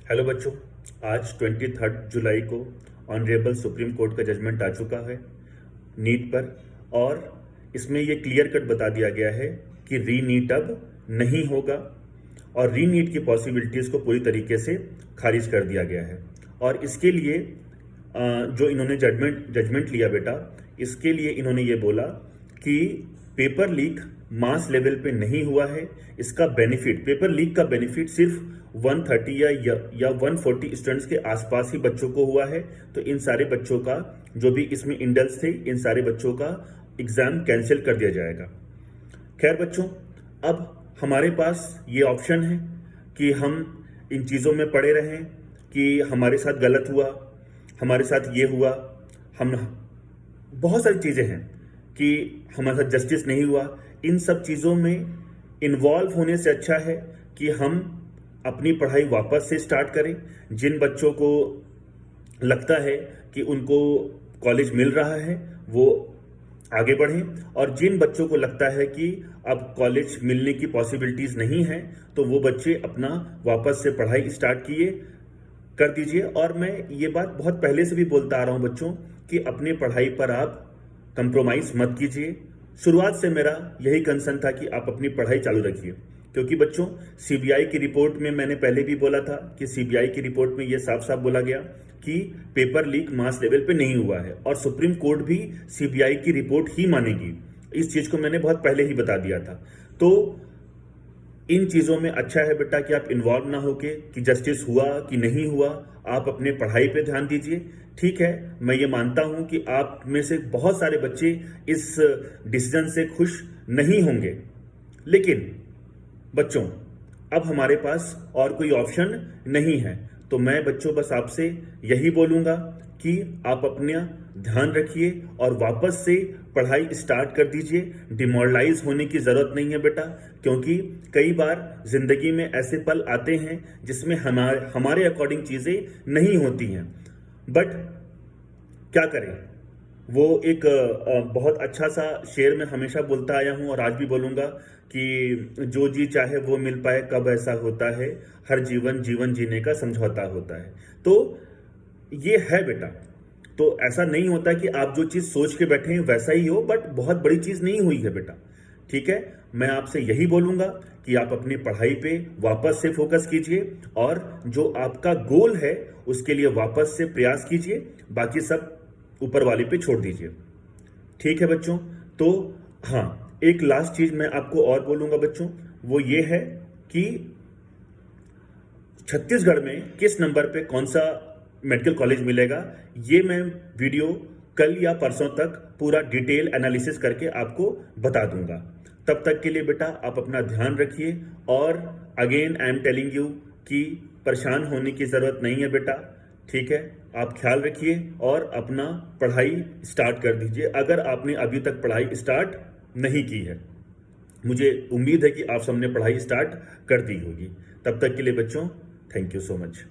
Hello बच्चों, आज 23 जुलाई को ऑनरेबल सुप्रीम कोर्ट का जजमेंट आ चुका है नीट पर। और इसमें ये क्लियर कट बता दिया गया है कि री नीट अब नहीं होगा और री नीट की पॉसिबिलिटीज़ को पूरी तरीके से खारिज कर दिया गया है। और इसके लिए जो इन्होंने जजमेंट लिया बेटा, इसके लिए इन्होंने ये बोला कि पेपर लीक मास लेवल पे नहीं हुआ है। इसका बेनिफिट, पेपर लीक का बेनिफिट सिर्फ 130 या 140 स्टूडेंट्स के आसपास ही बच्चों को हुआ है। तो इन सारे बच्चों का, जो भी इसमें इंडल्स थे, इन सारे बच्चों का एग्जाम कैंसिल कर दिया जाएगा। खैर बच्चों, अब हमारे पास ये ऑप्शन है कि हम इन चीज़ों में पड़े रहें कि हमारे साथ गलत हुआ, हमारे साथ ये हुआ, हम बहुत सारी चीज़ें हैं कि हमारे साथ जस्टिस नहीं हुआ। इन सब चीज़ों में इन्वॉल्व होने से अच्छा है कि हम अपनी पढ़ाई वापस से स्टार्ट करें। जिन बच्चों को लगता है कि उनको कॉलेज मिल रहा है वो आगे बढ़ें, और जिन बच्चों को लगता है कि अब कॉलेज मिलने की पॉसिबिलिटीज़ नहीं है तो वो बच्चे अपना वापस से पढ़ाई स्टार्ट कर दीजिए। और मैं ये बात बहुत पहले से भी बोलता आ रहा हूँ बच्चों कि अपने पढ़ाई पर आप कंप्रोमाइज़ मत कीजिए। शुरुआत से मेरा यही कंसर्न था कि आप अपनी पढ़ाई चालू रखिए, क्योंकि बच्चों सीबीआई की रिपोर्ट में मैंने पहले भी बोला था कि सीबीआई की रिपोर्ट में यह साफ साफ बोला गया कि पेपर लीक मास लेवल पे नहीं हुआ है, और सुप्रीम कोर्ट भी सीबीआई की रिपोर्ट ही मानेगी। इस चीज को मैंने बहुत पहले ही बता दिया था। तो इन चीजों में अच्छा है बेटा कि आप इन्वॉल्व ना होके कि जस्टिस हुआ कि नहीं हुआ, आप अपने पढ़ाई पे ध्यान दीजिए। ठीक है, मैं ये मानता हूं कि आप में से बहुत सारे बच्चे इस डिसीजन से खुश नहीं होंगे, लेकिन बच्चों अब हमारे पास और कोई ऑप्शन नहीं है। तो मैं बच्चों बस आपसे यही बोलूंगा कि आप अपना ध्यान रखिए और वापस से पढ़ाई स्टार्ट कर दीजिए। डिमोरलाइज होने की जरूरत नहीं है बेटा, क्योंकि कई बार जिंदगी में ऐसे पल आते हैं जिसमें हमारे अकॉर्डिंग चीजें नहीं होती हैं। बट क्या करें, वो एक बहुत अच्छा सा शेर मैं हमेशा बोलता आया हूं और आज भी बोलूंगा कि जो जी चाहे वो मिल पाए, कब ऐसा होता है, हर जीवन जीवन जीने का समझौता होता है। तो ये है बेटा। तो ऐसा नहीं होता कि आप जो चीज सोच के बैठे हैं वैसा ही हो, बट बहुत बड़ी चीज नहीं हुई है बेटा। ठीक है, मैं आपसे यही बोलूंगा कि आप अपनी पढ़ाई पे वापस से फोकस कीजिए और जो आपका गोल है उसके लिए वापस से प्रयास कीजिए। बाकी सब ऊपर वाले पे छोड़ दीजिए। ठीक है बच्चों। तो हाँ, एक लास्ट चीज मैं आपको और बोलूंगा बच्चों, वो ये है कि छत्तीसगढ़ में किस नंबर पे कौन सा मेडिकल कॉलेज मिलेगा, ये मैं वीडियो कल या परसों तक पूरा डिटेल एनालिसिस करके आपको बता दूंगा। तब तक के लिए बेटा आप अपना ध्यान रखिए, और again I am telling you कि परेशान होने की जरूरत नहीं है बेटा। ठीक है, आप ख्याल रखिए और अपना पढ़ाई स्टार्ट कर दीजिए अगर आपने अभी तक पढ़ाई स्टार्ट नहीं की है। मुझे उम्मीद है कि आप सबने पढ़ाई स्टार्ट कर दी होगी। तब तक के लिए बच्चों, थैंक यू सो मच।